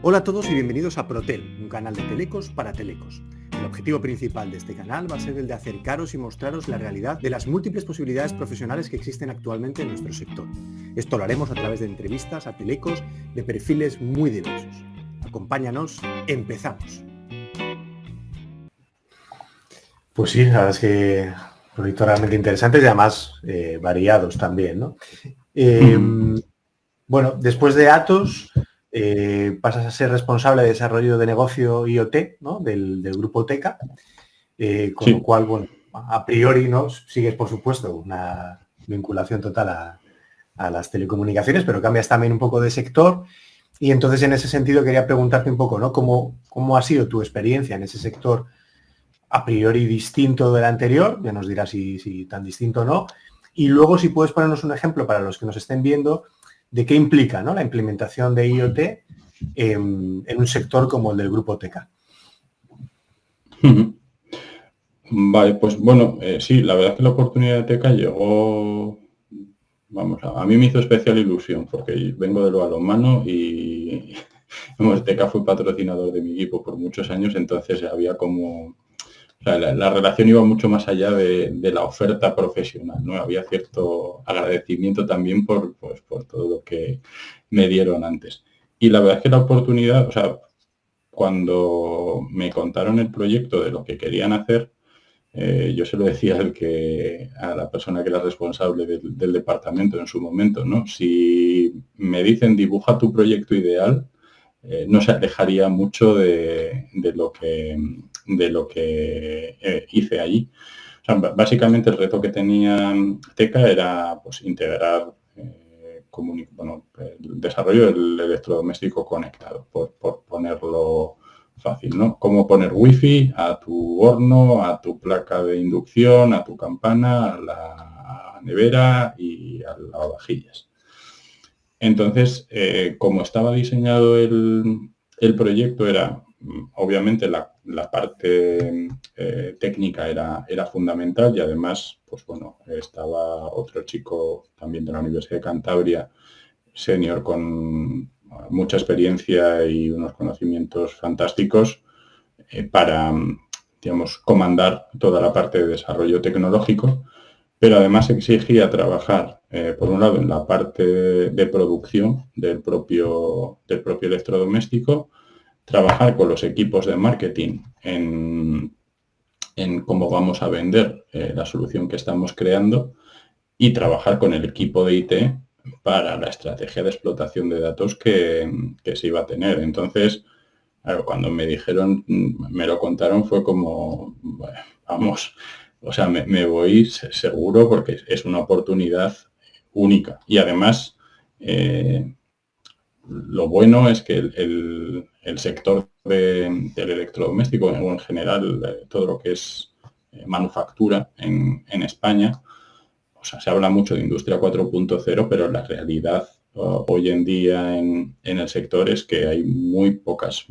Hola a todos y bienvenidos a Protel, un canal de telecos para telecos. El objetivo principal de este canal va a ser el de acercaros y mostraros la realidad de las múltiples posibilidades profesionales que existen actualmente en nuestro sector. Esto lo haremos a través de entrevistas a telecos de perfiles muy diversos. Acompáñanos, empezamos. Pues sí, la verdad es que proyectos realmente interesantes y además variados también, ¿no? Bueno, después de Atos, pasas a ser responsable de desarrollo de negocio IoT, ¿no? del grupo Teca, con lo cual, bueno, a priori, ¿no? Sigues, por supuesto, una vinculación total a las telecomunicaciones, pero cambias también un poco de sector. Y entonces, en ese sentido, quería preguntarte un poco, ¿no? ¿Cómo ha sido tu experiencia en ese sector a priori distinto del anterior? Ya nos dirás si tan distinto o no. Y luego, si puedes ponernos un ejemplo para los que nos estén viendo, de qué implica, ¿no? La implementación de IoT en un sector como el del grupo Teca. Vale, pues bueno, sí, la verdad es que la oportunidad de Teca llegó, vamos, a mí me hizo especial ilusión porque vengo de lo balonmano y Teca fue patrocinador de mi equipo por muchos años, entonces había como, o sea, la relación iba mucho más allá de la oferta profesional, ¿no? Había cierto agradecimiento también por todo lo que me dieron antes. Y la verdad es que la oportunidad, o sea, cuando me contaron el proyecto de lo que querían hacer, yo se lo decía a la persona que era responsable del departamento en su momento, ¿no? Si me dicen dibuja tu proyecto ideal, no se alejaría mucho de lo que hice allí. O sea, básicamente el reto que tenía Teca era pues, integrar el desarrollo del electrodoméstico conectado, por ponerlo fácil, ¿no? Cómo poner wifi a tu horno, a tu placa de inducción, a tu campana, a la nevera y al lavavajillas. Entonces, como estaba diseñado el proyecto, era obviamente la parte técnica era fundamental y además, pues bueno, estaba otro chico también de la Universidad de Cantabria, senior con mucha experiencia y unos conocimientos fantásticos para, digamos, comandar toda la parte de desarrollo tecnológico, pero además exigía trabajar, por un lado, en la parte de producción del propio electrodoméstico, trabajar con los equipos de marketing en cómo vamos a vender la solución que estamos creando y trabajar con el equipo de IT para la estrategia de explotación de datos que se iba a tener. Entonces, claro, cuando me dijeron, me lo contaron, fue como, bueno, vamos, o sea, me voy seguro porque es una oportunidad única. Y además, lo bueno es que el sector del electrodoméstico o en general todo lo que es manufactura en España, o sea, se habla mucho de industria 4.0, pero la realidad hoy en día en el sector es que hay muy pocas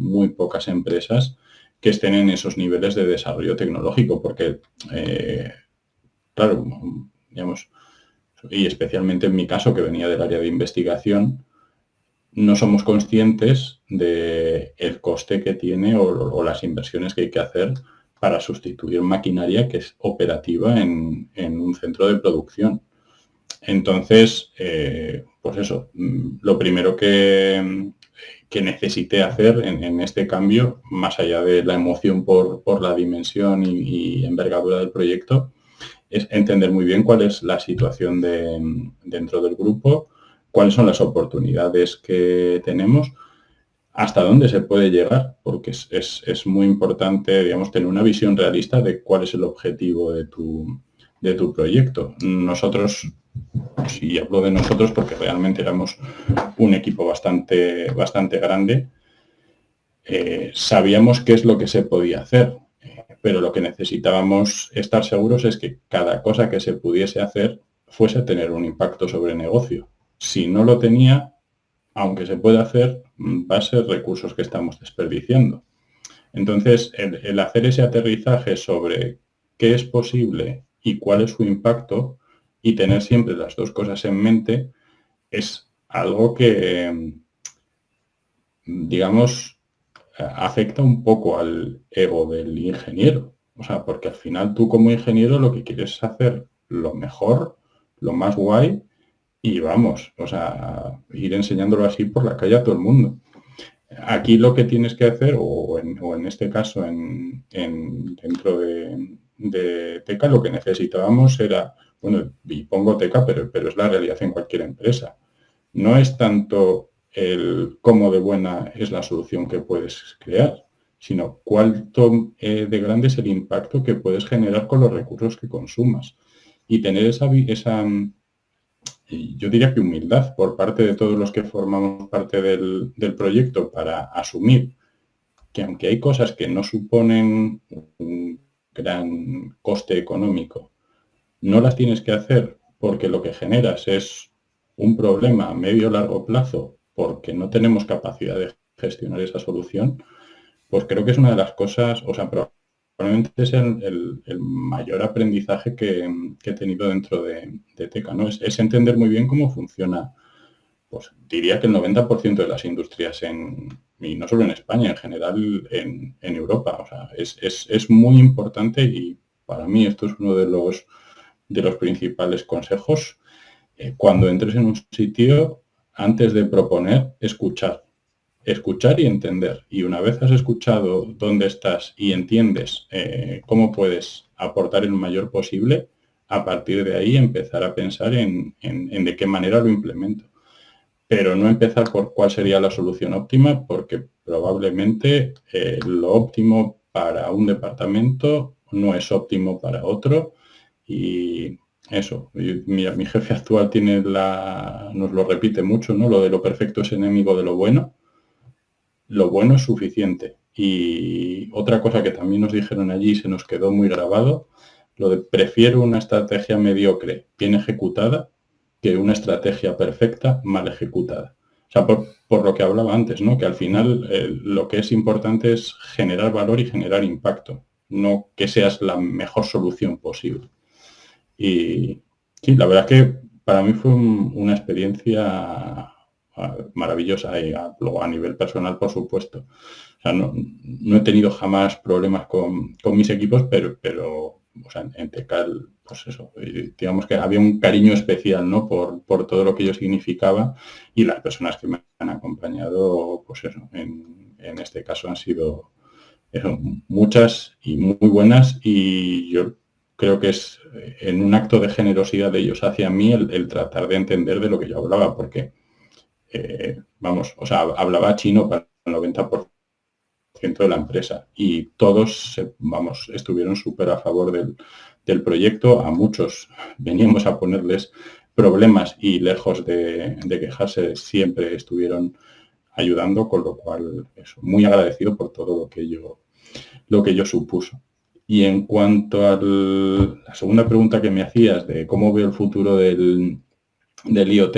empresas que estén en esos niveles de desarrollo tecnológico, porque, claro, digamos, y especialmente en mi caso, que venía del área de investigación, no somos conscientes del coste que tiene o las inversiones que hay que hacer para sustituir maquinaria que es operativa en un centro de producción. Entonces, pues eso, lo primero que necesité hacer en este cambio, más allá de la emoción por la dimensión y envergadura del proyecto, es entender muy bien cuál es la situación dentro del grupo, cuáles son las oportunidades que tenemos, hasta dónde se puede llegar, porque es muy importante, digamos, tener una visión realista de cuál es el objetivo de tu proyecto. Nosotros, si hablo de nosotros, porque realmente éramos un equipo bastante grande, sabíamos qué es lo que se podía hacer, pero lo que necesitábamos estar seguros es que cada cosa que se pudiese hacer fuese a tener un impacto sobre el negocio. Si no lo tenía, aunque se pueda hacer, va a ser recursos que estamos desperdiciando. Entonces, el hacer ese aterrizaje sobre qué es posible y cuál es su impacto y tener siempre las dos cosas en mente es algo que digamos, afecta un poco al ego del ingeniero. O sea, porque al final tú como ingeniero lo que quieres es hacer lo mejor, lo más guay y vamos, o sea, ir enseñándolo así por la calle a todo el mundo. Aquí lo que tienes que hacer, o en este caso dentro de Teca, lo que necesitábamos era, bueno, y pongo Teca, pero es la realidad en cualquier empresa. No es tanto el cómo de buena es la solución que puedes crear, sino cuánto de grande es el impacto que puedes generar con los recursos que consumas. Y tener esa yo diría que humildad por parte de todos los que formamos parte del proyecto para asumir que aunque hay cosas que no suponen un gran coste económico, no las tienes que hacer porque lo que generas es un problema a medio o largo plazo porque no tenemos capacidad de gestionar esa solución, pues creo que es una de las cosas, o sea, probablemente es el mayor aprendizaje que he tenido dentro de Teca, ¿no? Es entender muy bien cómo funciona, pues diría que el 90% de las industrias y no solo en España, en general en Europa. O sea, es muy importante y para mí esto es uno de los principales consejos. Cuando entres en un sitio, antes de proponer, escuchar y entender. Y una vez has escuchado dónde estás y entiendes cómo puedes aportar el mayor posible, a partir de ahí empezar a pensar en de qué manera lo implemento. Pero no empezar por cuál sería la solución óptima, porque probablemente lo óptimo para un departamento no es óptimo para otro. Y eso, mira, mi jefe actual nos lo repite mucho, ¿no? Lo de lo perfecto es enemigo de lo bueno. Lo bueno es suficiente. Y otra cosa que también nos dijeron allí y se nos quedó muy grabado, lo de prefiero una estrategia mediocre bien ejecutada que una estrategia perfecta mal ejecutada. O sea, por lo que hablaba antes, ¿no? Que al final lo que es importante es generar valor y generar impacto, no que seas la mejor solución posible. Y sí, la verdad es que para mí fue una experiencia maravillosa y luego a nivel personal, por supuesto. O sea, no he tenido jamás problemas con mis equipos, pero o sea, en Tecal, pues eso, digamos que había un cariño especial, ¿no? Por todo lo que yo significaba y las personas que me han acompañado, pues eso, en este caso han sido eso, muchas y muy buenas y yo creo que es en un acto de generosidad de ellos hacia mí el tratar de entender de lo que yo hablaba, porque vamos, o sea, hablaba chino para el 90% de la empresa y todos, vamos, estuvieron súper a favor del proyecto. A muchos veníamos a ponerles problemas y lejos de quejarse siempre estuvieron ayudando, con lo cual eso, muy agradecido por todo lo que ello supuso. Y en cuanto a la segunda pregunta que me hacías de cómo veo el futuro del IoT,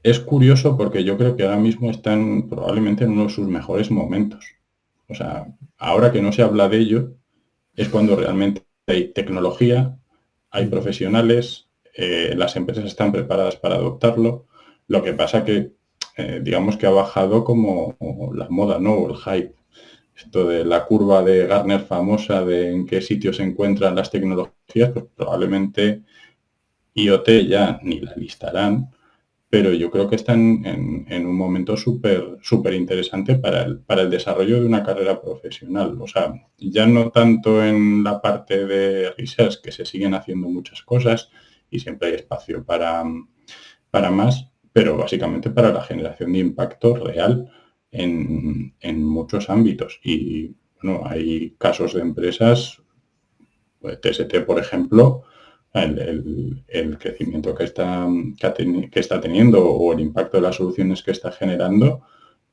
es curioso porque yo creo que ahora mismo están probablemente en uno de sus mejores momentos. O sea, ahora que no se habla de ello, es cuando realmente hay tecnología, hay profesionales, las empresas están preparadas para adoptarlo. Lo que pasa que, digamos que ha bajado como la moda, ¿no? O el hype. Esto de la curva de Gartner famosa de en qué sitio se encuentran las tecnologías, pues probablemente IoT ya ni la listarán, pero yo creo que están en un momento súper interesante para el desarrollo de una carrera profesional. O sea, ya no tanto en la parte de research, que se siguen haciendo muchas cosas y siempre hay espacio para más, pero básicamente para la generación de impacto real en muchos ámbitos. Y bueno, hay casos de empresas, pues, TST, por ejemplo, el crecimiento que está teniendo o el impacto de las soluciones que está generando,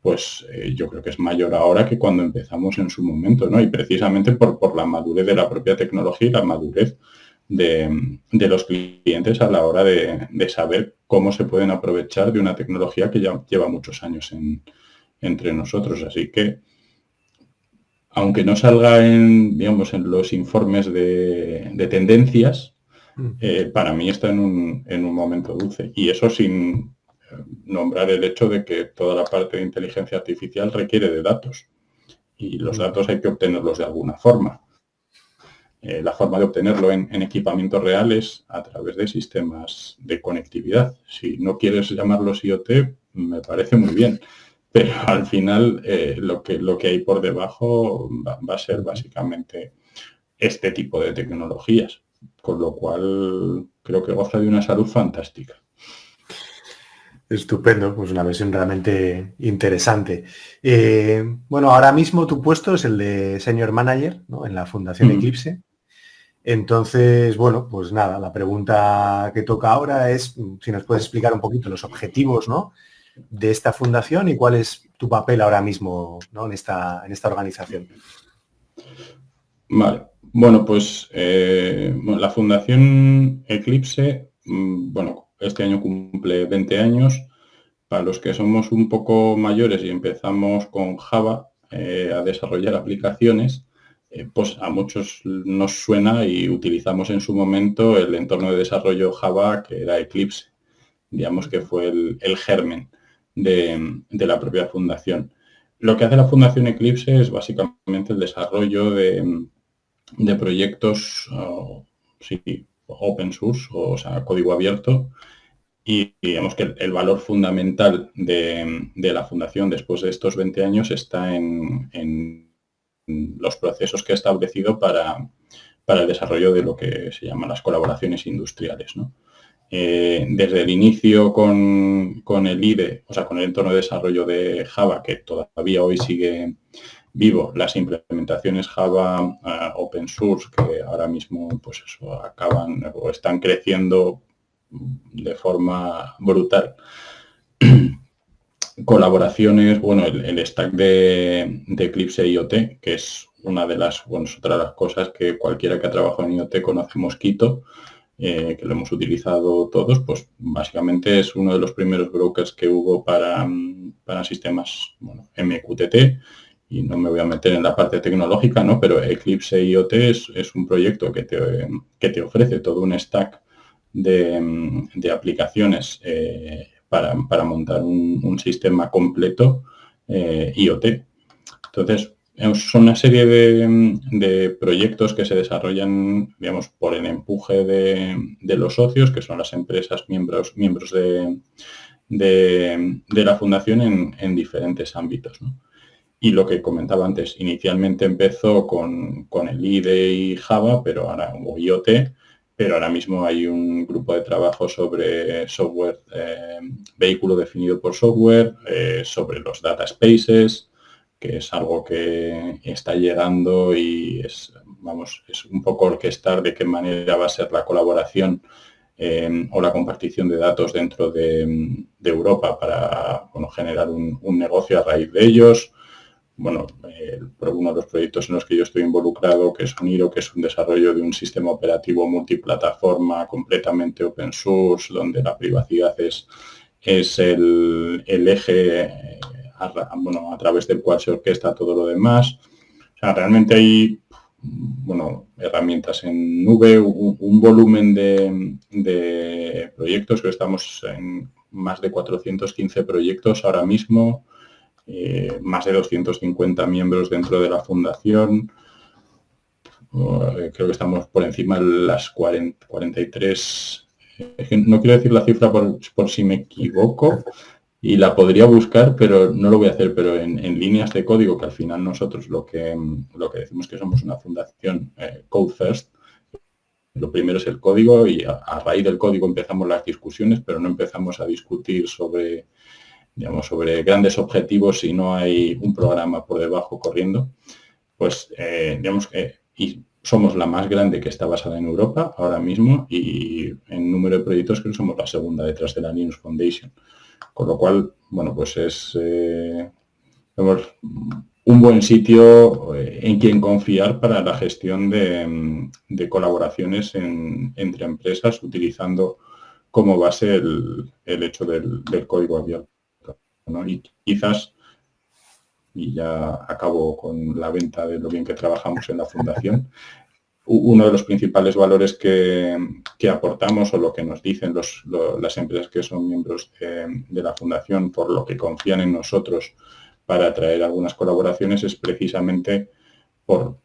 pues yo creo que es mayor ahora que cuando empezamos en su momento, ¿no? Y precisamente por la madurez de la propia tecnología y la madurez de los clientes a la hora de saber cómo se pueden aprovechar de una tecnología que ya lleva muchos años entre nosotros. Así que, aunque no salga digamos, en los informes de tendencias, para mí está en un momento dulce. Y eso sin nombrar el hecho de que toda la parte de inteligencia artificial requiere de datos y los datos hay que obtenerlos de alguna forma. La forma de obtenerlo en equipamientos reales a través de sistemas de conectividad. Si no quieres llamarlos IoT, me parece muy bien, pero al final lo que hay por debajo va a ser básicamente este tipo de tecnologías, con lo cual creo que goza de una salud fantástica. Estupendo, pues una versión realmente interesante. Bueno, ahora mismo tu puesto es el de Senior Manager, ¿no?, en la Fundación Eclipse. Entonces, bueno, pues nada, la pregunta que toca ahora es si nos puedes explicar un poquito los objetivos, ¿no?, de esta fundación y cuál es tu papel ahora mismo, ¿no?, en esta organización. Vale, bueno, pues la Fundación Eclipse, bueno, este año cumple 20 años. Para los que somos un poco mayores y empezamos con Java a desarrollar aplicaciones, pues a muchos nos suena y utilizamos en su momento el entorno de desarrollo Java que era Eclipse. Digamos que fue el germen de la propia fundación. Lo que hace la Fundación Eclipse es básicamente el desarrollo de proyectos open source, o sea, código abierto, y digamos que el valor fundamental de la fundación después de estos 20 años está en los procesos que ha establecido para el desarrollo de lo que se llaman las colaboraciones industriales, ¿no? Desde el inicio con el IDE, o sea, con el entorno de desarrollo de Java, que todavía hoy sigue vivo, las implementaciones Java open source, que ahora mismo pues eso, acaban o están creciendo de forma brutal. Colaboraciones, bueno, el stack de Eclipse IoT, que es una de las, bueno, es otra de las cosas que cualquiera que ha trabajado en IoT conoce Mosquito, que lo hemos utilizado todos, pues básicamente es uno de los primeros brokers que hubo para sistemas, bueno, MQTT, y no me voy a meter en la parte tecnológica, ¿no? Pero Eclipse IoT es un proyecto que te ofrece todo un stack de aplicaciones para montar un sistema completo IoT. Entonces, son una serie de proyectos que se desarrollan, digamos, por el empuje de los socios, que son las empresas miembros de la fundación en diferentes ámbitos, ¿no? Y lo que comentaba antes, inicialmente empezó con el IDE y Java, pero ahora, o IoT, pero ahora mismo hay un grupo de trabajo sobre software, vehículo definido por software, sobre los data spaces, que es algo que está llegando y es un poco orquestar de qué manera va a ser la colaboración o la compartición de datos dentro de Europa para, bueno, generar un negocio a raíz de ellos. Bueno, uno de los proyectos en los que yo estoy involucrado, que es Uniro, que es un desarrollo de un sistema operativo multiplataforma completamente open source, donde la privacidad es el eje a través del cual se orquesta todo lo demás. O sea, realmente hay, bueno, herramientas en nube, un volumen de proyectos, que estamos en más de 415 proyectos ahora mismo. Más de 250 miembros dentro de la fundación. Creo que estamos por encima de las 43. No quiero decir la cifra por si me equivoco y la podría buscar, pero no lo voy a hacer. Pero en líneas de código, que al final nosotros lo que decimos que somos una fundación Code First, lo primero es el código y a raíz del código empezamos las discusiones, pero no empezamos a discutir sobre grandes objetivos si no hay un programa por debajo corriendo. Pues digamos que somos la más grande que está basada en Europa ahora mismo, y en número de proyectos creo que somos la segunda detrás de la Linux Foundation. Con lo cual, bueno, pues es un buen sitio en quien confiar para la gestión de colaboraciones entre empresas, utilizando como base el hecho del código abierto, ¿no? Y quizás, y ya acabo con la venta de lo bien que trabajamos en la fundación, uno de los principales valores que aportamos o lo que nos dicen las empresas que son miembros de la fundación, por lo que confían en nosotros para traer algunas colaboraciones, es precisamente por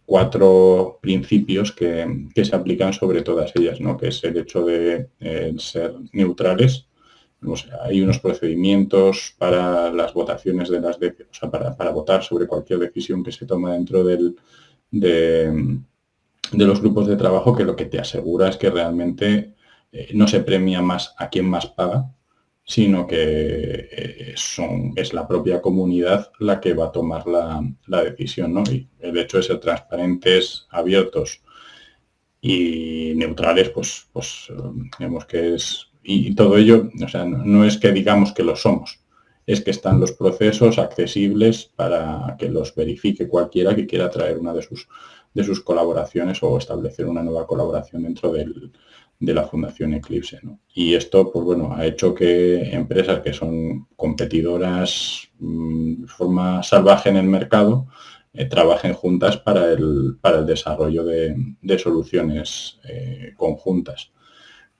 4 principios que se aplican sobre todas ellas, ¿no? Que es el hecho de ser neutrales. O sea, hay unos procedimientos para las votaciones de las o sea, para votar sobre cualquier decisión que se toma dentro de los grupos de trabajo, que lo que te asegura es que realmente no se premia más a quien más paga, sino que es la propia comunidad la que va a tomar la decisión, ¿no? Y el hecho de ser transparentes, abiertos y neutrales, pues vemos que es... Y todo ello, o sea, no es que digamos que lo somos, es que están los procesos accesibles para que los verifique cualquiera que quiera traer una de sus colaboraciones o establecer una nueva colaboración dentro de la Fundación Eclipse, ¿no? Y esto, pues bueno, ha hecho que empresas que son competidoras de forma salvaje en el mercado trabajen juntas para el desarrollo de soluciones conjuntas.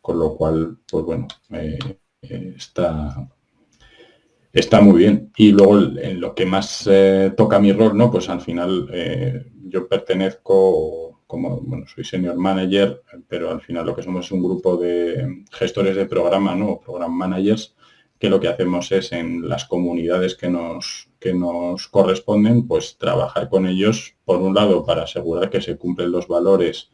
Con lo cual, pues bueno, está muy bien. Y luego en lo que más toca mi rol, ¿no? Pues al final yo pertenezco como, bueno, soy senior manager, pero al final lo que somos es un grupo de gestores de programa, ¿no? Program managers, que lo que hacemos es en las comunidades que nos corresponden, pues trabajar con ellos, por un lado, para asegurar que se cumplen los valores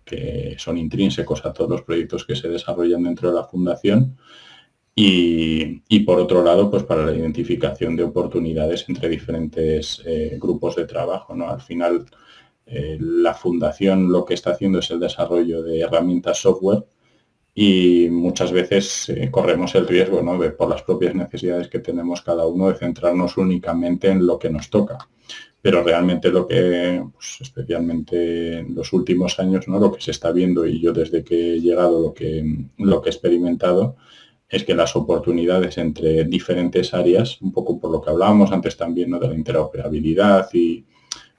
que son intrínsecos a todos los proyectos que se desarrollan dentro de la fundación y por otro lado, pues para la identificación de oportunidades entre diferentes grupos de trabajo, ¿no? Al final, la fundación lo que está haciendo es el desarrollo de herramientas software y muchas veces corremos el riesgo, ¿no? Por las propias necesidades que tenemos cada uno, de centrarnos únicamente en lo que nos toca. Pero realmente lo que, pues, especialmente en los últimos años, ¿no? Lo que se está viendo, y yo desde que he llegado lo que he experimentado, es que las oportunidades entre diferentes áreas, un poco por lo que hablábamos antes también, ¿no? De la interoperabilidad y,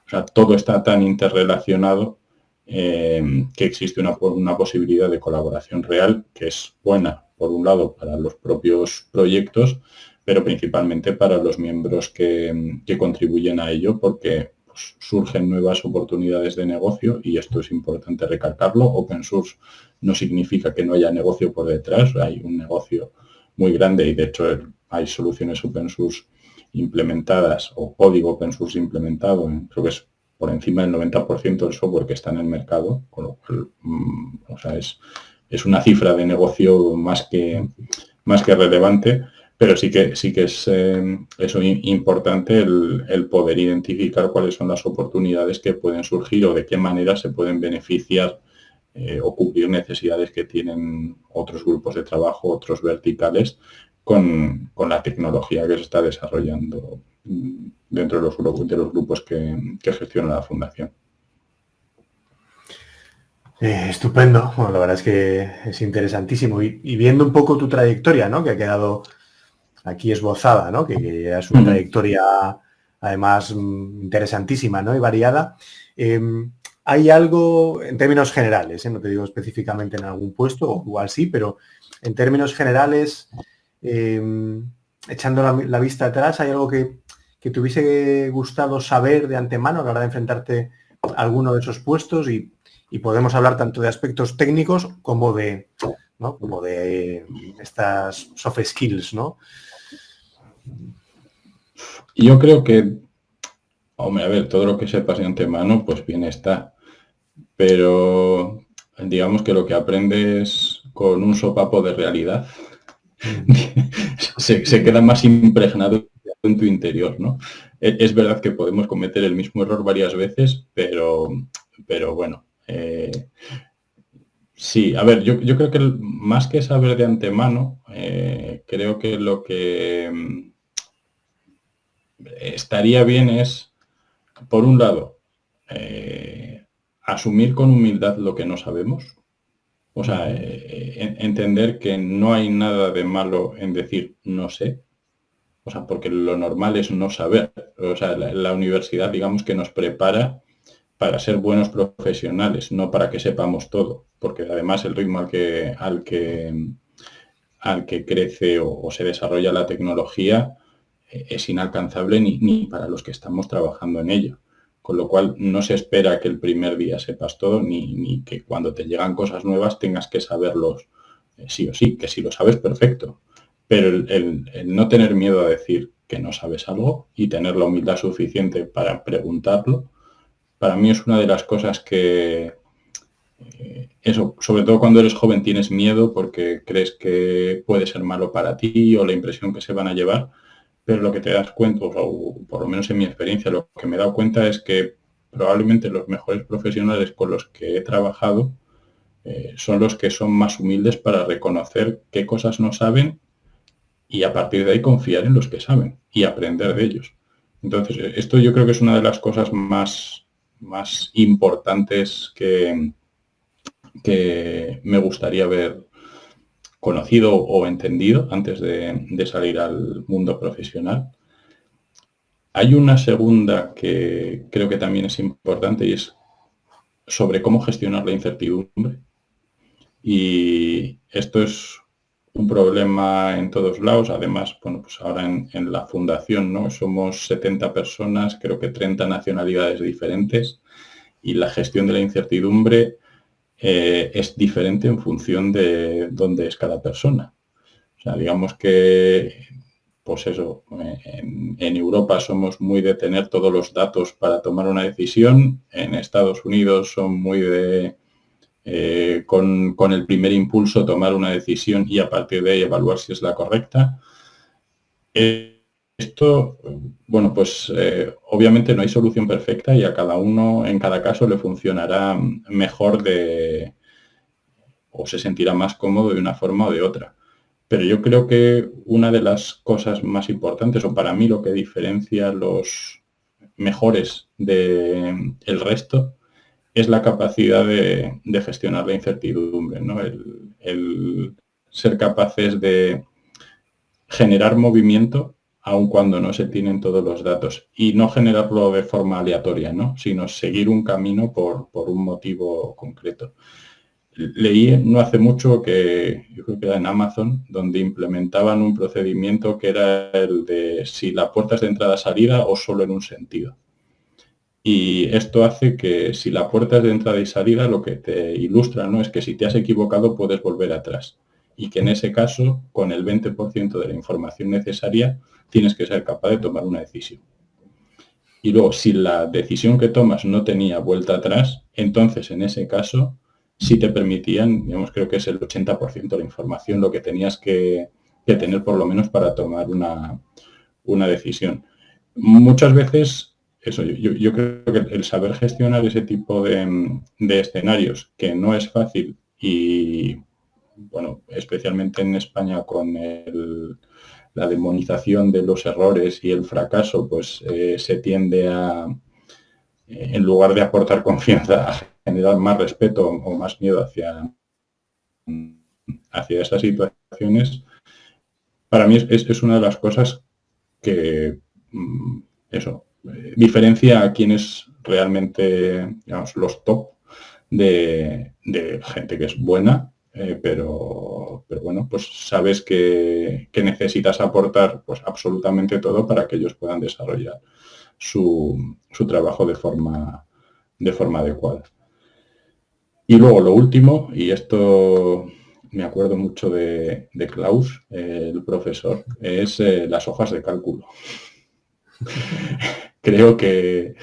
o sea, todo está tan interrelacionado que existe una posibilidad de colaboración real que es buena, por un lado, para los propios proyectos, pero principalmente para los miembros que contribuyen a ello, porque pues, surgen nuevas oportunidades de negocio y esto es importante recalcarlo. Open source no significa que no haya negocio por detrás, hay un negocio muy grande y de hecho hay soluciones open source implementadas o código open source implementado, creo que es por encima del 90% del software que está en el mercado, con lo cual, o sea, es una cifra de negocio más que relevante, pero sí que es eso importante el poder identificar cuáles son las oportunidades que pueden surgir o de qué manera se pueden beneficiar o cubrir necesidades que tienen otros grupos de trabajo, otros verticales, con la tecnología que se está desarrollando dentro de los grupos que gestiona la fundación. Estupendo. Bueno, la verdad es que es interesantísimo. Y viendo un poco tu trayectoria, ¿no? Que ha quedado aquí esbozada, ¿no? Que es una trayectoria además interesantísima, ¿no? Y variada. Hay algo, en términos generales, no te digo específicamente en algún puesto, o igual sí, pero en términos generales, echando la vista atrás, ¿hay algo que te hubiese gustado saber de antemano a la hora de enfrentarte a alguno de esos puestos? Y podemos hablar tanto de aspectos técnicos como de, ¿no? Como de estas soft skills, ¿no? Yo creo que, hombre, a ver, todo lo que sepas de antemano, pues bien está. Pero digamos que lo que aprendes con un sopapo de realidad se queda más impregnado en tu interior, ¿no? Es verdad que podemos cometer el mismo error varias veces, pero bueno. Sí, a ver, yo creo que más que saber de antemano, creo que lo que estaría bien es, por un lado, asumir con humildad lo que no sabemos. O sea, entender que no hay nada de malo en decir no sé. O sea, porque lo normal es no saber. O sea, la universidad, digamos que nos prepara para ser buenos profesionales, no para que sepamos todo, porque además el ritmo al que crece o se desarrolla la tecnología es inalcanzable ni para los que estamos trabajando en ello. Con lo cual no se espera que el primer día sepas todo, ni que cuando te llegan cosas nuevas tengas que saberlos sí o sí, que si lo sabes, perfecto. Pero el no tener miedo a decir que no sabes algo y tener la humildad suficiente para preguntarlo, para mí es una de las cosas que, eso, sobre todo cuando eres joven tienes miedo porque crees que puede ser malo para ti o la impresión que se van a llevar, pero lo que te das cuenta, o por lo menos en mi experiencia, lo que me he dado cuenta es que probablemente los mejores profesionales con los que he trabajado son los que son más humildes para reconocer qué cosas no saben y a partir de ahí confiar en los que saben y aprender de ellos. Entonces, esto yo creo que es una de las cosas más importantes que me gustaría haber conocido o entendido antes de salir al mundo profesional. Hay una segunda que creo que también es importante y es sobre cómo gestionar la incertidumbre. Y esto es un problema en todos lados. Además, bueno, pues ahora en la fundación, ¿no? Somos 70 personas, creo que 30 nacionalidades diferentes, y la gestión de la incertidumbre es diferente en función de dónde es cada persona. O sea, digamos que, pues eso, en Europa somos muy de tener todos los datos para tomar una decisión. En Estados Unidos son muy de, con el primer impulso, tomar una decisión y a partir de ahí evaluar si es la correcta. Esto, bueno, pues obviamente no hay solución perfecta y a cada uno en cada caso le funcionará mejor o se sentirá más cómodo de una forma o de otra. Pero yo creo que una de las cosas más importantes, o para mí lo que diferencia los mejores del resto, es la capacidad de gestionar la incertidumbre, ¿no? El ser capaces de generar movimiento aun cuando no se tienen todos los datos y no generarlo de forma aleatoria, ¿no? Sino seguir un camino por un motivo concreto. Leí no hace mucho que, yo creo que era en Amazon, donde implementaban un procedimiento que era el de si la puerta es de entrada-salida o solo en un sentido. Y esto hace que si la puerta es de entrada y salida, lo que te ilustra, ¿no? Es que si te has equivocado puedes volver atrás. Y que en ese caso, con el 20% de la información necesaria, tienes que ser capaz de tomar una decisión. Y luego, si la decisión que tomas no tenía vuelta atrás, entonces en ese caso sí te permitían, digamos, creo que es el 80% de la información lo que tenías que tener por lo menos para tomar una decisión. Muchas veces, eso, yo creo que el saber gestionar ese tipo de escenarios, que no es fácil y, bueno, especialmente en España con la demonización de los errores y el fracaso, pues se tiende a, en lugar de aportar confianza, a generar más respeto o más miedo hacia esas situaciones. Para mí es una de las cosas que, eso, diferencia a quienes realmente, digamos, los top de gente que es buena, pero bueno, pues sabes que necesitas aportar pues absolutamente todo para que ellos puedan desarrollar su trabajo de forma adecuada. Y luego lo último, y esto me acuerdo mucho de Klaus, el profesor, es las hojas de cálculo. Creo que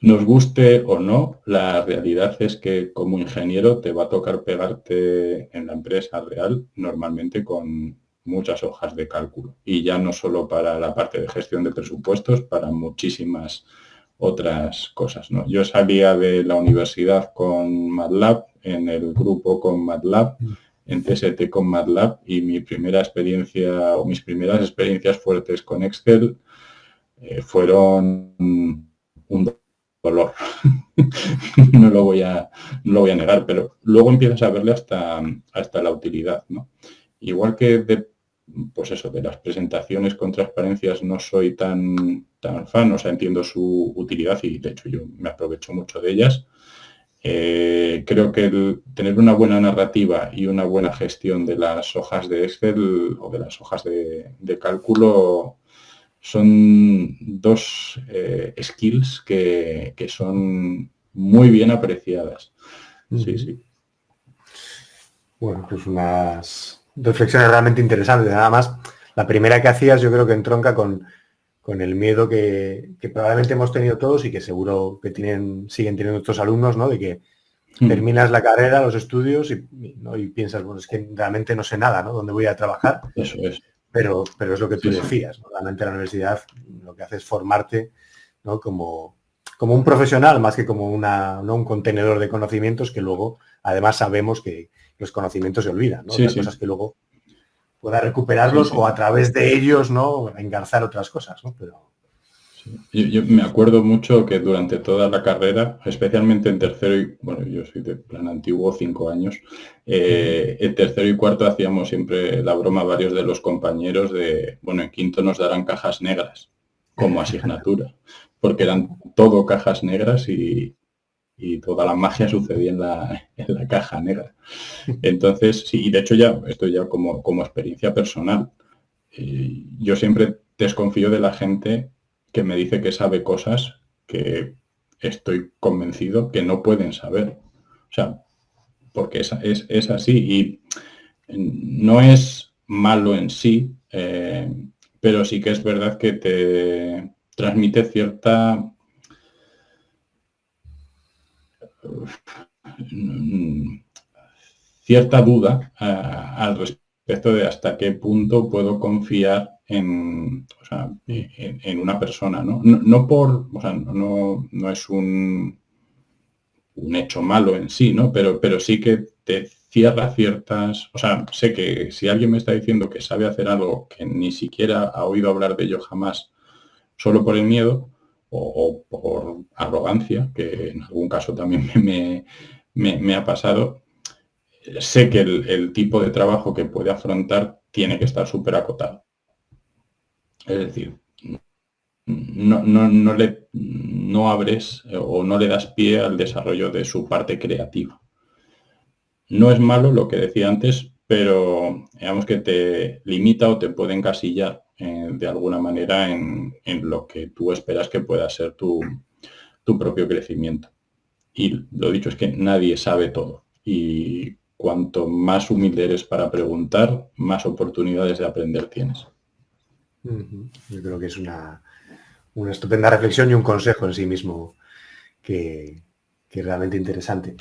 nos guste o no, la realidad es que como ingeniero te va a tocar pegarte en la empresa real normalmente con muchas hojas de cálculo. Y ya no solo para la parte de gestión de presupuestos, para muchísimas otras cosas, ¿no? Yo salía de la universidad con MATLAB, en el grupo con MATLAB, en TST con MATLAB y mi primera experiencia o mis primeras experiencias fuertes con Excel fueron un dolor. no lo voy a negar, pero luego empiezas a verle hasta la utilidad, ¿no? Igual que pues eso, de las presentaciones con transparencias no soy tan fan, o sea, entiendo su utilidad y de hecho yo me aprovecho mucho de ellas. Creo que el tener una buena narrativa y una buena gestión de las hojas de Excel o de las hojas de cálculo son dos skills que son muy bien apreciadas. Sí, sí. Bueno, pues unas reflexiones realmente interesantes. Nada más, la primera que hacías yo creo que entronca con el miedo que probablemente hemos tenido todos y que seguro que siguen teniendo nuestros alumnos, ¿no? De que terminas la carrera, los estudios y piensas, bueno, es que realmente no sé nada, ¿no? ¿Dónde voy a trabajar? Eso es. Pero es lo que tú decías, ¿no? Realmente la universidad lo que hace es formarte, ¿no? Como un profesional más que como ¿no? un contenedor de conocimientos que luego además sabemos que los conocimientos se olvidan, ¿no? Otras cosas que luego pueda recuperarlos o a través de ellos, ¿no? Engarzar otras cosas, ¿no? Pero... Yo me acuerdo mucho que durante toda la carrera, especialmente en tercero y, bueno, yo soy de plan antiguo, 5 años, en tercero y cuarto hacíamos siempre la broma varios de los compañeros de, bueno, en quinto nos darán cajas negras como asignatura, porque eran todo cajas negras y toda la magia sucedía en la caja negra. Entonces, sí, y de hecho ya, esto ya como experiencia personal, yo siempre desconfío de la gente que me dice que sabe cosas que estoy convencido que no pueden saber. O sea, porque es así y no es malo en sí, pero sí que es verdad que te transmite cierta duda al respecto de hasta qué punto puedo confiar en una persona, ¿no? No es un hecho malo en sí, ¿no? Pero sí que te cierra ciertas... O sea, sé que si alguien me está diciendo que sabe hacer algo que ni siquiera ha oído hablar de ello jamás, solo por el miedo o por arrogancia, que en algún caso también me ha pasado, sé que el tipo de trabajo que puede afrontar tiene que estar súper acotado. Es decir, no abres o no le das pie al desarrollo de su parte creativa. No es malo lo que decía antes, pero digamos que te limita o te puede encasillar de alguna manera en lo que tú esperas que pueda ser tu propio crecimiento. Y lo dicho es que nadie sabe todo. Y cuanto más humilde eres para preguntar, más oportunidades de aprender tienes. Yo creo que es una estupenda reflexión y un consejo en sí mismo que es realmente interesante.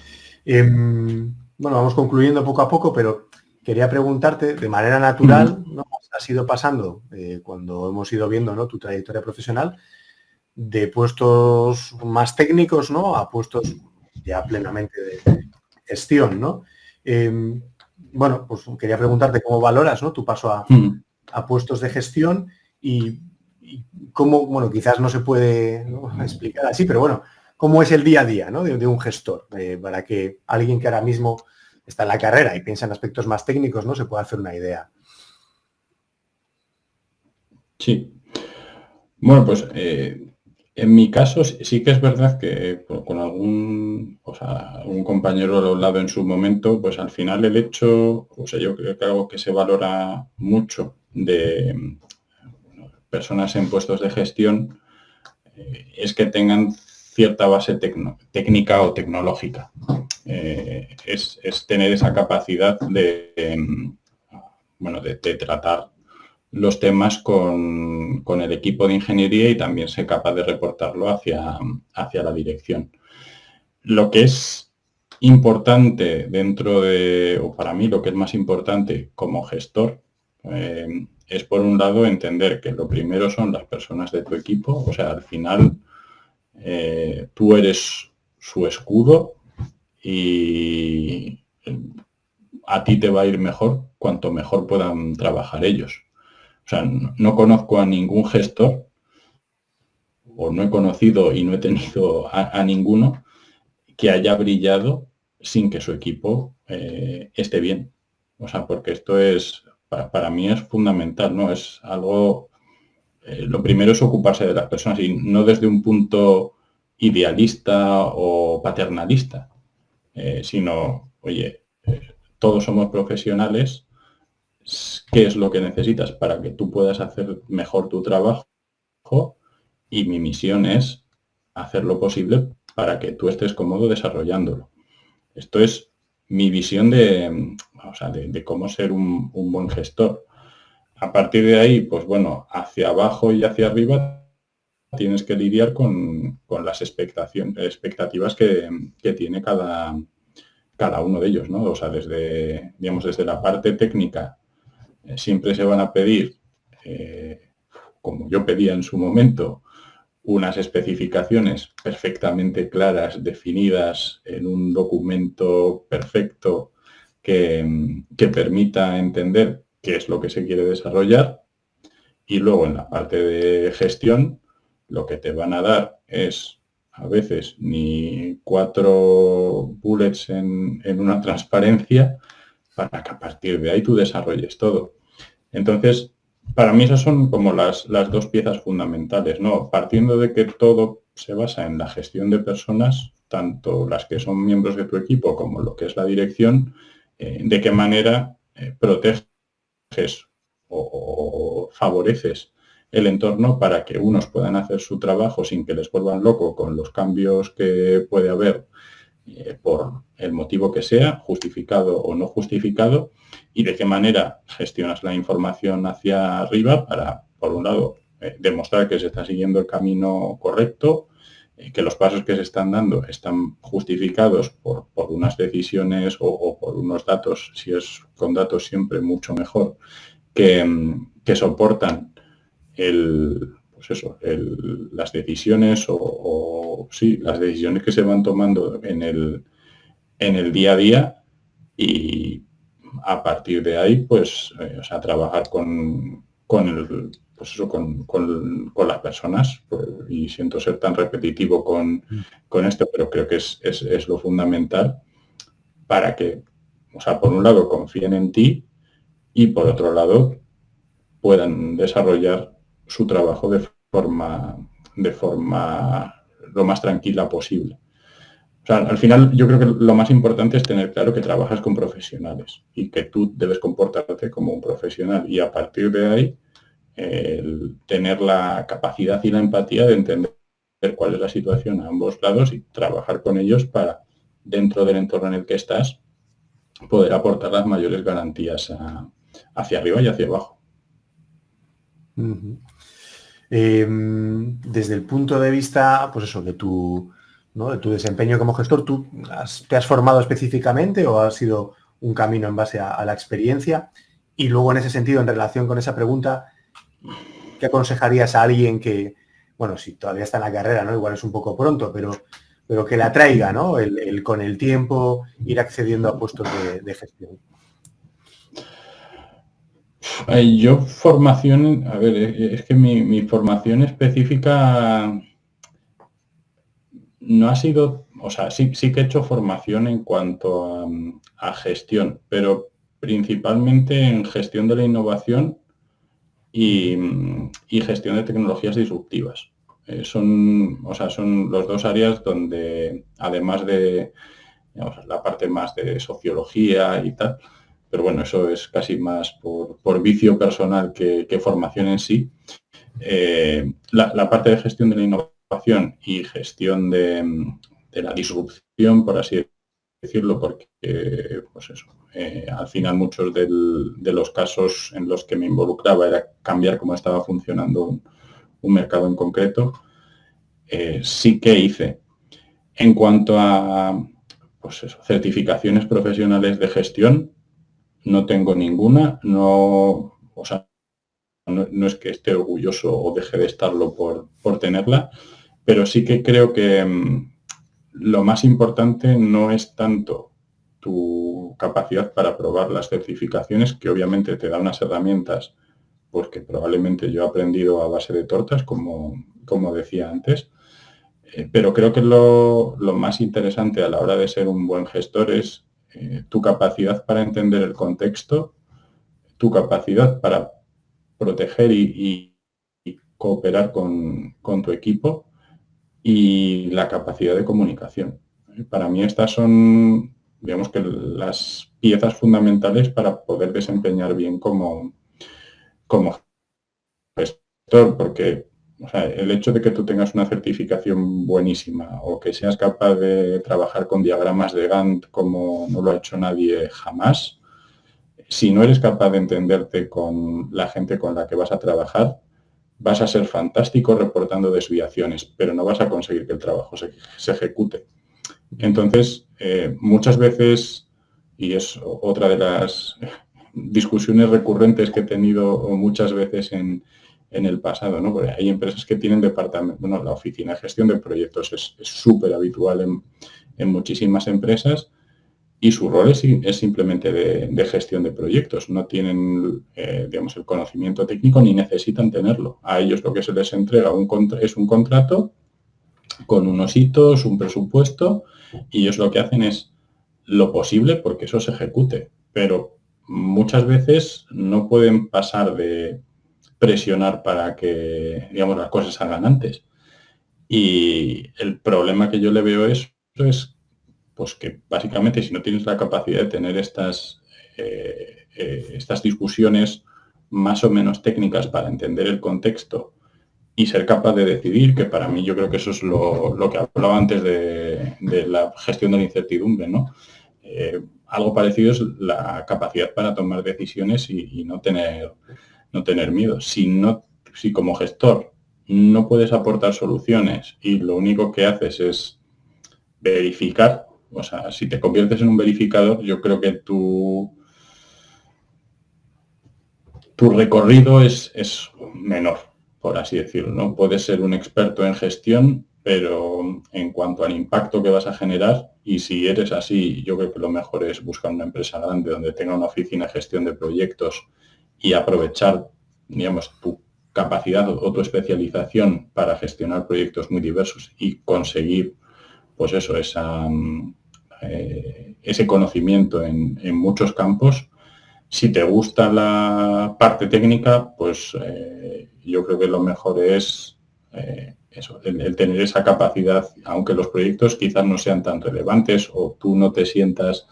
Bueno, vamos concluyendo poco a poco, pero quería preguntarte, de manera natural, ¿no? Has ido pasando, cuando hemos ido viendo, ¿no? Tu trayectoria profesional, de puestos más técnicos, ¿no? A puestos ya plenamente de gestión, ¿no? Bueno, pues quería preguntarte cómo valoras, ¿no? Tu paso a puestos de gestión y cómo, bueno, quizás no se puede, ¿no?, explicar así, pero bueno, cómo es el día a día, ¿no?, de un gestor, para que alguien que ahora mismo está en la carrera y piensa en aspectos más técnicos, ¿no?, se pueda hacer una idea. Sí. Bueno, pues en mi caso sí que es verdad que con algún compañero al lado en su momento, pues al final el hecho, o sea, yo creo que algo que se valora mucho de personas en puestos de gestión es que tengan cierta base técnica o tecnológica. Es tener esa capacidad de tratar los temas con el equipo de ingeniería y también ser capaz de reportarlo hacia la dirección. Lo que es importante o para mí lo que es más importante como gestor, es por un lado entender que lo primero son las personas de tu equipo, o sea, al final tú eres su escudo y a ti te va a ir mejor cuanto mejor puedan trabajar ellos. O sea, no conozco a ningún gestor, o no he conocido y no he tenido a ninguno que haya brillado sin que su equipo esté bien. O sea, porque esto es para mí es fundamental, ¿no? Es algo, lo primero es ocuparse de las personas y no desde un punto idealista o paternalista, sino, oye, todos somos profesionales, ¿qué es lo que necesitas para que tú puedas hacer mejor tu trabajo? Y mi misión es hacer lo posible para que tú estés cómodo desarrollándolo. Esto es mi visión de cómo ser un buen gestor. A partir de ahí, pues bueno, hacia abajo y hacia arriba tienes que lidiar con las expectativas que tiene cada uno de ellos, ¿no? O sea, desde la parte técnica, siempre se van a pedir, como yo pedía en su momento, unas especificaciones perfectamente claras, definidas en un documento perfecto que permita entender qué es lo que se quiere desarrollar. Y luego en la parte de gestión, lo que te van a dar es a veces ni 4 bullets en una transparencia para que a partir de ahí tú desarrolles todo. Entonces, para mí esas son como las dos piezas fundamentales, ¿no? Partiendo de que todo se basa en la gestión de personas, tanto las que son miembros de tu equipo como lo que es la dirección, de qué manera proteges o favoreces el entorno para que unos puedan hacer su trabajo sin que les vuelvan loco con los cambios que puede haber por el motivo que sea, justificado o no justificado, y de qué manera gestionas la información hacia arriba para, por un lado, demostrar que se está siguiendo el camino correcto, que los pasos que se están dando están justificados por unas decisiones o por unos datos, si es con datos siempre mucho mejor, que soportan las decisiones las decisiones que se van tomando en el día a día, y a partir de ahí, pues, trabajar con las personas, pues, y siento ser tan repetitivo con esto, pero creo que es lo fundamental para que, por un lado, confíen en ti y por otro lado, puedan desarrollar su trabajo de forma lo más tranquila posible. O sea, al final yo creo que lo más importante es tener claro que trabajas con profesionales y que tú debes comportarte como un profesional, y a partir de ahí tener la capacidad y la empatía de entender cuál es la situación a ambos lados y trabajar con ellos para, dentro del entorno en el que estás, poder aportar las mayores garantías hacia arriba y hacia abajo. Uh-huh. Desde el punto de vista, pues eso, de tu desempeño como gestor, ¿tú te has formado específicamente o ha sido un camino en base a la experiencia? Y luego, en ese sentido, en relación con esa pregunta, ¿qué aconsejarías a alguien que, bueno, si todavía está en la carrera, ¿no? Igual es un poco pronto, pero que la traiga, ¿no? El con el tiempo ir accediendo a puestos de gestión. Yo formación, a ver, es que mi formación específica no ha sido, o sea, sí que he hecho formación en cuanto a gestión, pero principalmente en gestión de la innovación y gestión de tecnologías disruptivas. Son los dos áreas donde, además de, digamos, la parte más de sociología y tal, pero bueno, eso es casi más por vicio personal que formación en sí. La parte de gestión de la innovación y gestión de la disrupción, por así decirlo, porque pues eso, al final muchos de los casos en los que me involucraba era cambiar cómo estaba funcionando un mercado en concreto, sí que hice. En cuanto a pues eso, certificaciones profesionales de gestión, no tengo ninguna, no es que esté orgulloso o deje de estarlo por tenerla, pero sí que creo que lo más importante no es tanto tu capacidad para probar las certificaciones, que obviamente te da unas herramientas, pues que probablemente yo he aprendido a base de tortas, como decía antes, pero creo que lo más interesante a la hora de ser un buen gestor es tu capacidad para entender el contexto, tu capacidad para proteger y cooperar con tu equipo y la capacidad de comunicación. Para mí estas son, digamos que las piezas fundamentales para poder desempeñar bien como gestor, porque o sea, el hecho de que tú tengas una certificación buenísima o que seas capaz de trabajar con diagramas de Gantt como no lo ha hecho nadie jamás, si no eres capaz de entenderte con la gente con la que vas a trabajar, vas a ser fantástico reportando desviaciones, pero no vas a conseguir que el trabajo se ejecute. Entonces, muchas veces, y es otra de las discusiones recurrentes que he tenido muchas veces en el pasado, ¿no? Porque hay empresas que tienen departamento, bueno, la oficina de gestión de proyectos es súper habitual en muchísimas empresas y su rol es simplemente de gestión de proyectos. No tienen, digamos, el conocimiento técnico ni necesitan tenerlo. A ellos lo que se les entrega es un contrato con unos hitos, un presupuesto, y ellos lo que hacen es lo posible porque eso se ejecute. Pero muchas veces no pueden pasar de presionar para que, digamos, las cosas salgan antes. Y el problema que yo le veo es pues que básicamente si no tienes la capacidad de tener estas discusiones más o menos técnicas para entender el contexto y ser capaz de decidir, que para mí yo creo que eso es lo que hablaba antes de la gestión de la incertidumbre, ¿no? Algo parecido es la capacidad para tomar decisiones y no tener miedo. Si como gestor no puedes aportar soluciones y lo único que haces es verificar, o sea, si te conviertes en un verificador, yo creo que tu recorrido es menor, por así decirlo, ¿no? Puedes ser un experto en gestión, pero en cuanto al impacto que vas a generar, y si eres así, yo creo que lo mejor es buscar una empresa grande donde tenga una oficina de gestión de proyectos y aprovechar, digamos, tu capacidad o tu especialización para gestionar proyectos muy diversos y conseguir, pues eso, ese conocimiento en muchos campos. Si te gusta la parte técnica, pues yo creo que lo mejor es eso, el tener esa capacidad, aunque los proyectos quizás no sean tan relevantes o tú no te sientas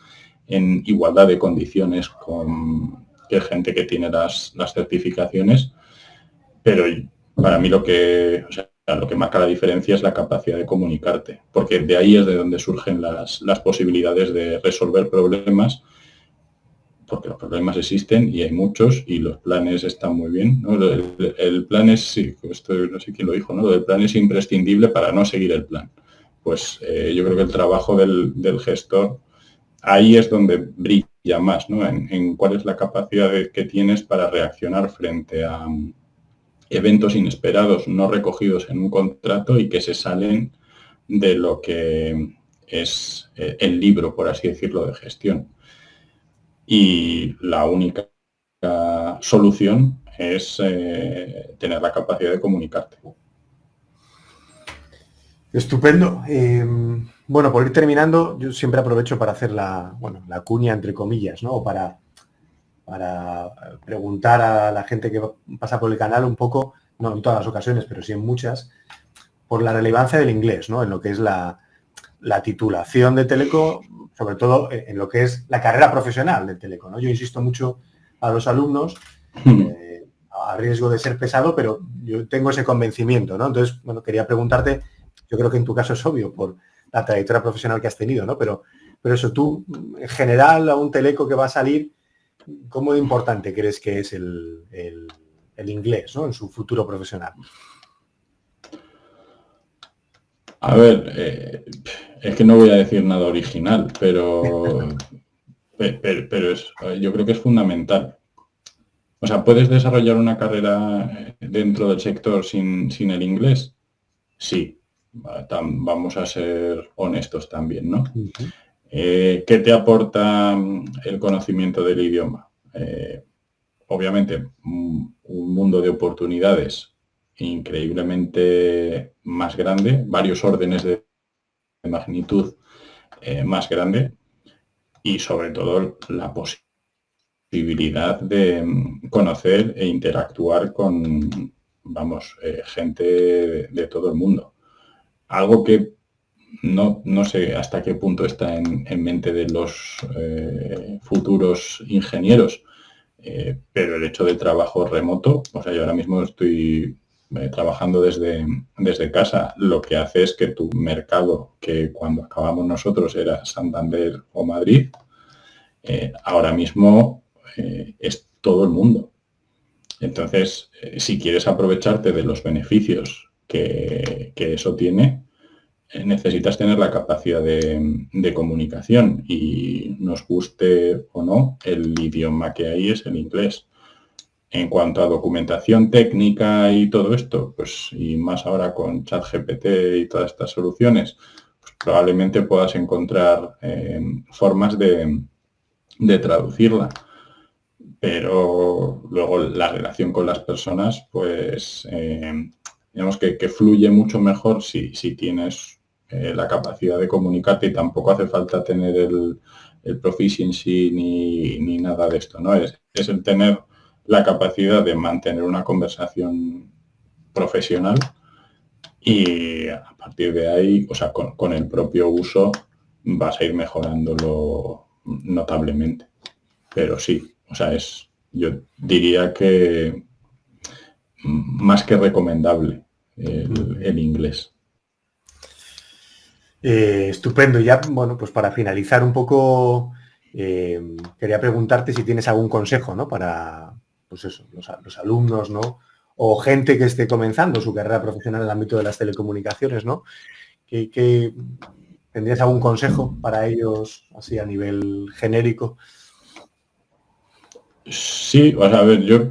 en igualdad de condiciones con que gente que tiene las certificaciones, pero para mí lo que marca la diferencia es la capacidad de comunicarte, porque de ahí es de donde surgen las posibilidades de resolver problemas, porque los problemas existen y hay muchos y los planes están muy bien, ¿no? El plan es, sí, esto no sé quién lo dijo, ¿no? El plan es imprescindible para no seguir el plan. Pues yo creo que el trabajo del gestor, ahí es donde brilla más, ¿no? En cuál es la capacidad que tienes para reaccionar frente a eventos inesperados no recogidos en un contrato y que se salen de lo que es el libro, por así decirlo, de gestión. Y la única solución es tener la capacidad de comunicarte. Estupendo. Bueno, por ir terminando, yo siempre aprovecho para hacer la cuña entre comillas, ¿no? Para preguntar a la gente que pasa por el canal un poco, no en todas las ocasiones, pero sí en muchas, por la relevancia del inglés, ¿no? En lo que es la titulación de Teleco, sobre todo en lo que es la carrera profesional de Teleco, ¿no? Yo insisto mucho a los alumnos, a riesgo de ser pesado, pero yo tengo ese convencimiento, ¿no? Entonces, bueno, quería preguntarte, yo creo que en tu caso es obvio por la trayectoria profesional que has tenido, ¿no? Pero eso, tú, en general, a un Teleco que va a salir, ¿cómo de importante crees que es el inglés, ¿no? En su futuro profesional? A ver, es que no voy a decir nada original, pero yo creo que es fundamental. O sea, ¿puedes desarrollar una carrera dentro del sector sin el inglés? Sí, vamos a ser honestos también, ¿no? Uh-huh. ¿Qué te aporta el conocimiento del idioma? Obviamente, un mundo de oportunidades increíblemente más grande, varios órdenes de magnitud más grande y sobre todo la posibilidad posibilidad de conocer e interactuar con, vamos, gente de todo el mundo. Algo que no sé hasta qué punto está en mente de los futuros ingenieros, pero el hecho del trabajo remoto, o sea, yo ahora mismo estoy trabajando desde casa, lo que hace es que tu mercado, que cuando acabamos nosotros era Santander o Madrid, ahora mismo es todo el mundo. Entonces, si quieres aprovecharte de los beneficios que eso tiene, necesitas tener la capacidad de comunicación, y nos guste o no, el idioma que hay es el inglés. En cuanto a documentación técnica y todo esto, pues y más ahora con ChatGPT y todas estas soluciones, pues probablemente puedas encontrar formas de traducirla. Pero luego la relación con las personas, pues digamos que fluye mucho mejor si tienes la capacidad de comunicarte, y tampoco hace falta tener el proficiency ni nada de esto, ¿no? Es el tener la capacidad de mantener una conversación profesional, y a partir de ahí, o sea, con el propio uso vas a ir mejorándolo notablemente. Pero sí, o sea, yo diría que más que recomendable el inglés. Estupendo. Ya, bueno, pues para finalizar un poco, quería preguntarte si tienes algún consejo, ¿no? Para, pues eso, los alumnos, ¿no? O gente que esté comenzando su carrera profesional en el ámbito de las telecomunicaciones, ¿no? ¿Que tendrías algún consejo para ellos, así a nivel genérico? Sí, o sea, a ver, yo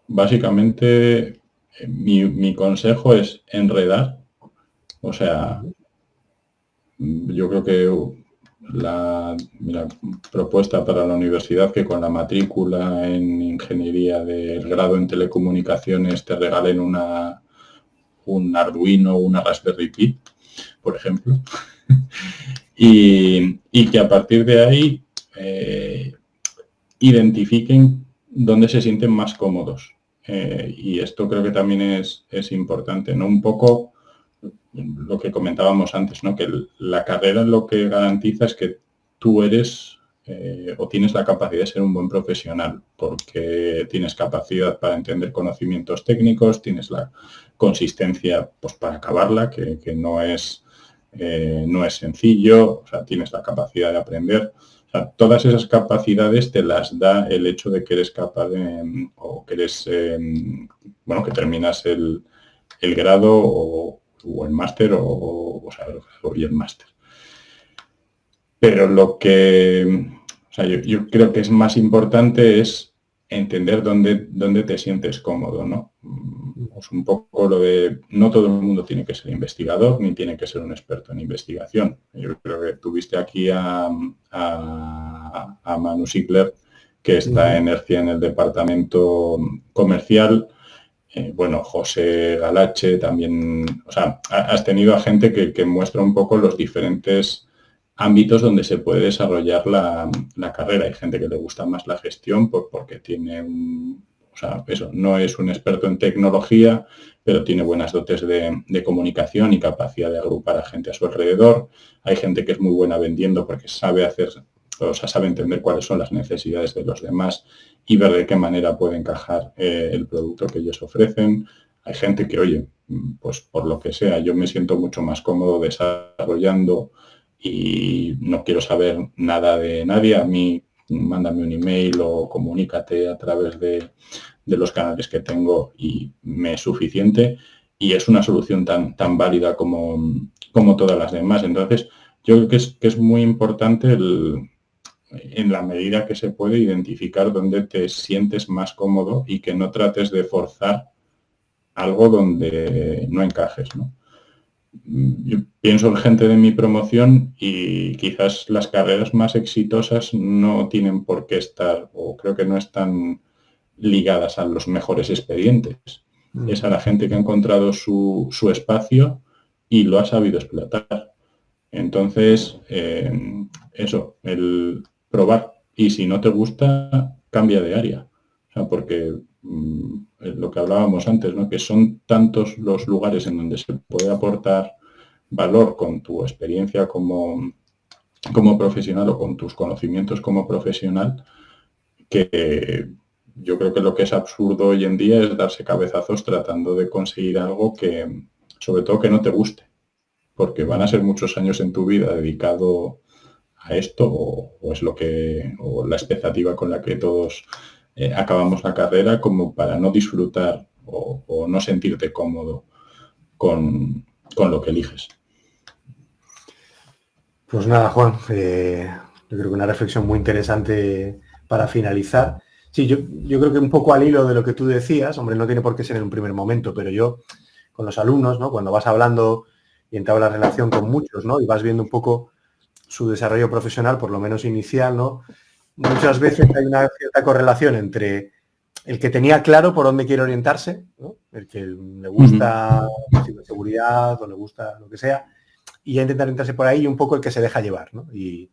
básicamente mi consejo es enredar. O sea, yo creo que la propuesta para la universidad, que con la matrícula en ingeniería del grado en telecomunicaciones te regalen un Arduino o una Raspberry Pi, por ejemplo, y que a partir de ahí identifiquen dónde se sienten más cómodos. Y esto creo que también es importante, ¿no? Un poco lo que comentábamos antes, ¿no? Que la carrera lo que garantiza es que tú eres o tienes la capacidad de ser un buen profesional, porque tienes capacidad para entender conocimientos técnicos, tienes la consistencia, pues, para acabarla, que no es sencillo, o sea, tienes la capacidad de aprender. O sea, todas esas capacidades te las da el hecho de que eres capaz o que eres, bueno, que terminas el grado o el máster o el máster. Pero lo que, o sea, yo creo que es más importante es entender dónde te sientes cómodo, ¿no? Pues un poco lo de, no todo el mundo tiene que ser investigador ni tiene que ser un experto en investigación. Yo creo que tuviste aquí a Manu Sigler, que está en ERCIA en el departamento comercial. Bueno, José Galache también, o sea, has tenido a gente que muestra un poco los diferentes ámbitos donde se puede desarrollar la carrera. Hay gente que le gusta más la gestión porque tiene o sea, eso, no es un experto en tecnología, pero tiene buenas dotes de comunicación y capacidad de agrupar a gente a su alrededor. Hay gente que es muy buena vendiendo porque sabe entender cuáles son las necesidades de los demás y ver de qué manera puede encajar el producto que ellos ofrecen. Hay gente que, oye, pues por lo que sea, yo me siento mucho más cómodo desarrollando y no quiero saber nada de nadie. A mí, mándame un email o comunícate a través de los canales que tengo y me es suficiente. Y es una solución tan válida como todas las demás. Entonces, yo creo que es muy importante en la medida que se puede, identificar dónde te sientes más cómodo y que no trates de forzar algo donde no encajes, ¿no? Yo pienso en gente de mi promoción y quizás las carreras más exitosas no tienen por qué estar, o creo que no están ligadas a los mejores expedientes. Es a la gente que ha encontrado su espacio y lo ha sabido explotar. Entonces, eso, el probar. Y si no te gusta, cambia de área. O sea, porque lo que hablábamos antes, ¿no? Que son tantos los lugares en donde se puede aportar valor con tu experiencia como profesional o con tus conocimientos como profesional, que yo creo que lo que es absurdo hoy en día es darse cabezazos tratando de conseguir algo que, sobre todo, que no te guste, porque van a ser muchos años en tu vida dedicado a esto, o es lo que, o la expectativa con la que todos acabamos la carrera, como para no disfrutar o no sentirte cómodo con lo que eliges. Pues nada, Juan, yo creo que una reflexión muy interesante para finalizar. Sí, yo creo que un poco al hilo de lo que tú decías, hombre, no tiene por qué ser en un primer momento, pero yo con los alumnos, ¿no? Cuando vas hablando y entablas relación con muchos, ¿no? Y vas viendo un poco su desarrollo profesional, por lo menos inicial, ¿no? Muchas veces hay una cierta correlación entre el que tenía claro por dónde quiere orientarse, ¿no? El que le gusta la ciberseguridad o le gusta lo que sea, y ya intentar orientarse por ahí, y un poco el que se deja llevar, ¿no? Y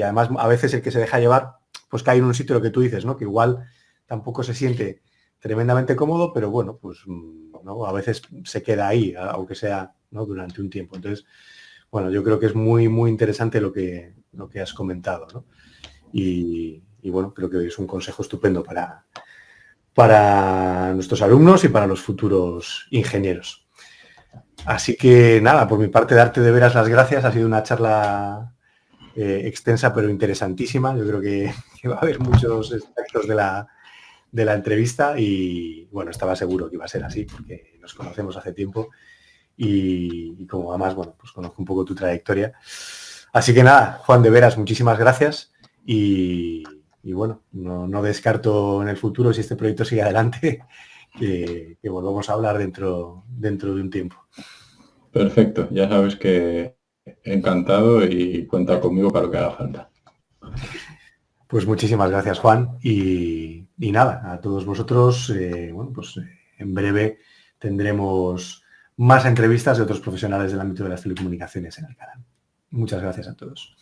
además a veces el que se deja llevar pues cae en un sitio, lo que tú dices, ¿no? Que igual tampoco se siente tremendamente cómodo, pero bueno, pues ¿no? A veces se queda ahí, aunque sea, ¿no? Durante un tiempo. Entonces, bueno, yo creo que es muy, muy interesante lo que has comentado, ¿no? Y bueno, creo que es un consejo estupendo para nuestros alumnos y para los futuros ingenieros. Así que nada, por mi parte, darte de veras las gracias. Ha sido una charla extensa pero interesantísima. Yo creo que va a haber muchos aspectos de la entrevista y bueno, estaba seguro que iba a ser así porque nos conocemos hace tiempo y como además, bueno, pues conozco un poco tu trayectoria. Así que nada, Juan, de veras, muchísimas gracias y bueno, no descarto en el futuro, si este proyecto sigue adelante, que volvamos a hablar dentro de un tiempo. Perfecto, ya sabes que encantado y cuenta conmigo para lo que haga falta. Pues muchísimas gracias, Juan. Y nada, a todos vosotros, bueno, pues en breve tendremos más entrevistas de otros profesionales del ámbito de las telecomunicaciones en el canal. Muchas gracias a todos.